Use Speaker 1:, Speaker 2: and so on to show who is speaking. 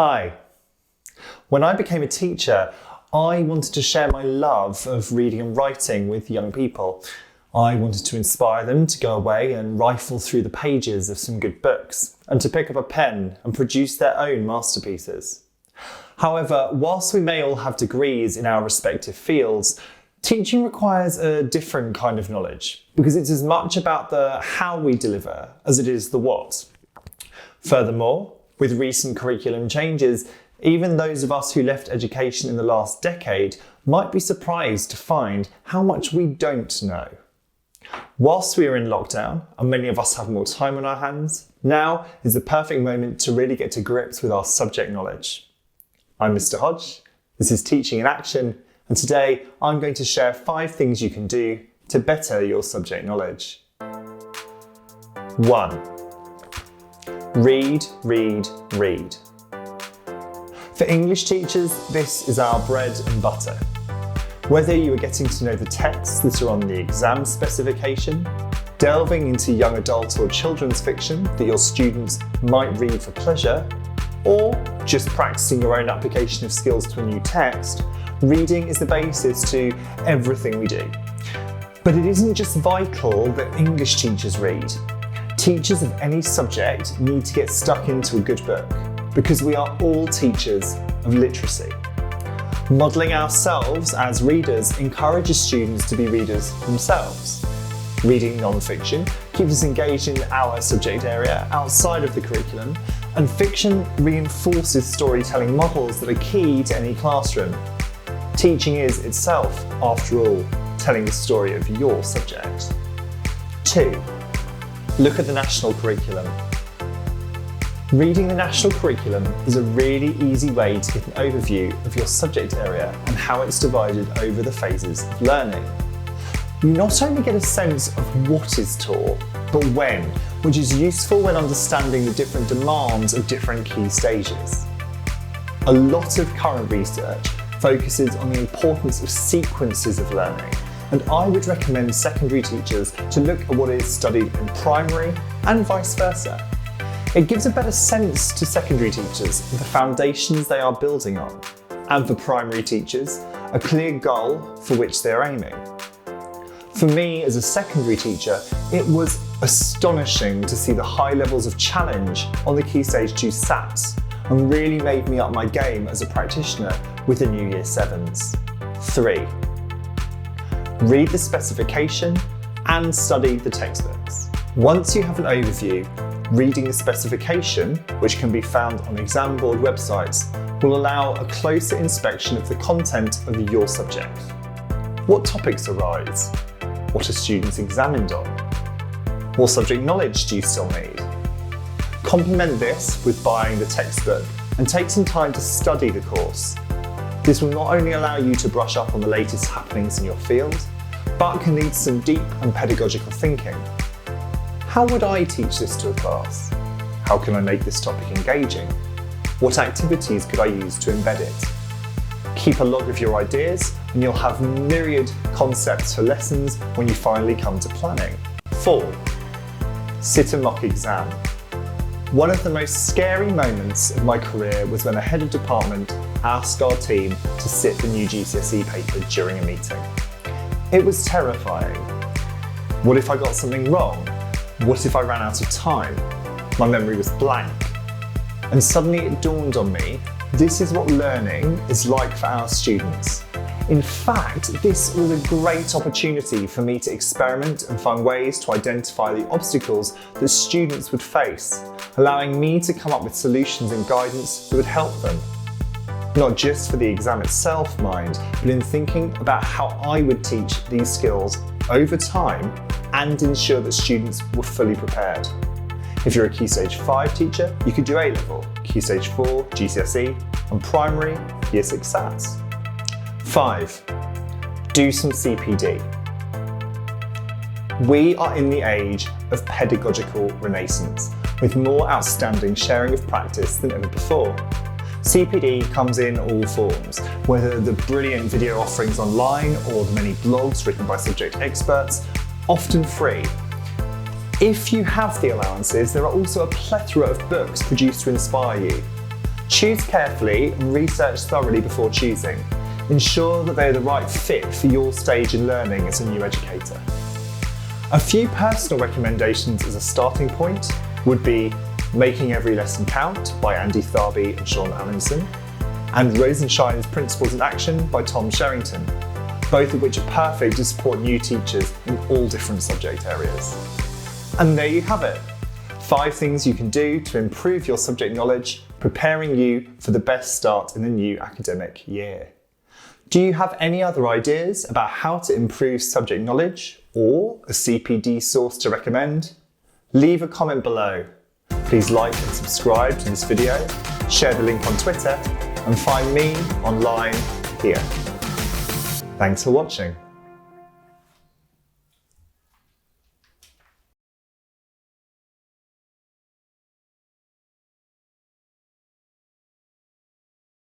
Speaker 1: Hi. When I became a teacher, I wanted to share my love of reading and writing with young people. I wanted to inspire them to go away and rifle through the pages of some good books and to pick up a pen and produce their own masterpieces. However, whilst we may all have degrees in our respective fields, teaching requires a different kind of knowledge because it's as much about the how we deliver as it is the what. Furthermore, with recent curriculum changes, even those of us who left education in the last decade might be surprised to find how much we don't know. Whilst we are in lockdown and many of us have more time on our hands, now is the perfect moment to really get to grips with our subject knowledge. I'm Mr. Hodge, this is Teaching in Action, and today I'm going to share 5 things you can do to better your subject knowledge. 1. Read, read, read. For English teachers, this is our bread and butter. Whether you are getting to know the texts that are on the exam specification, delving into young adult or children's fiction that your students might read for pleasure, or just practicing your own application of skills to a new text, reading is the basis to everything we do. But it isn't just vital that English teachers read. Teachers of any subject need to get stuck into a good book because we are all teachers of literacy. Modelling ourselves as readers encourages students to be readers themselves. Reading non-fiction keeps us engaged in our subject area outside of the curriculum, and fiction reinforces storytelling models that are key to any classroom. Teaching is itself, after all, telling the story of your subject. 2. Look at the national curriculum. Reading the national curriculum is a really easy way to get an overview of your subject area and how it's divided over the phases of learning. You not only get a sense of what is taught, but when, which is useful when understanding the different demands of different key stages. A lot of current research focuses on the importance of sequences of learning, and I would recommend secondary teachers to look at what is studied in primary and vice versa. It gives a better sense to secondary teachers of the foundations they are building on, and for primary teachers, a clear goal for which they are aiming. For me as a secondary teacher, it was astonishing to see the high levels of challenge on the Key Stage 2 SATs and really made me up my game as a practitioner with the new Year 7s. 3. Read the specification and study the textbooks. Once you have an overview, reading the specification, which can be found on exam board websites, will allow a closer inspection of the content of your subject. What topics arise? What are students examined on? What subject knowledge do you still need? Complement this with buying the textbook and take some time to study the course. This will not only allow you to brush up on the latest happenings in your field, but can lead to some deep and pedagogical thinking. How would I teach this to a class? How can I make this topic engaging? What activities could I use to embed it? Keep a log of your ideas and you'll have myriad concepts for lessons when you finally come to planning. 4. Sit a mock exam. One of the most scary moments of my career was when a head of department asked our team to sit the new GCSE paper during a meeting. It was terrifying. What if I got something wrong? What if I ran out of time? My memory was blank. And suddenly it dawned on me, this is what learning is like for our students. In fact, this was a great opportunity for me to experiment and find ways to identify the obstacles that students would face, allowing me to come up with solutions and guidance that would help them. Not just for the exam itself, mind, but in thinking about how I would teach these skills over time and ensure that students were fully prepared. If you're a Key Stage 5 teacher, you could do A-Level, Key Stage 4, GCSE, and Primary, Year 6 SATs. 5. Do some CPD. We are in the age of pedagogical renaissance, with more outstanding sharing of practice than ever before. CPD comes in all forms, whether the brilliant video offerings online or the many blogs written by subject experts, often free. If you have the allowances, there are also a plethora of books produced to inspire you. Choose carefully and research thoroughly before choosing. Ensure that they are the right fit for your stage in learning as a new educator. A few personal recommendations as a starting point would be Making Every Lesson Count by Andy Tharby and Sean Allinson, and Rosenshine's Principles in Action by Tom Sherrington, both of which are perfect to support new teachers in all different subject areas. And there you have it. 5 things you can do to improve your subject knowledge, preparing you for the best start in the new academic year. Do you have any other ideas about how to improve subject knowledge or a CPD source to recommend? Leave a comment below. Please like and subscribe to this video, share the link on Twitter, and find me online here. Thanks for watching.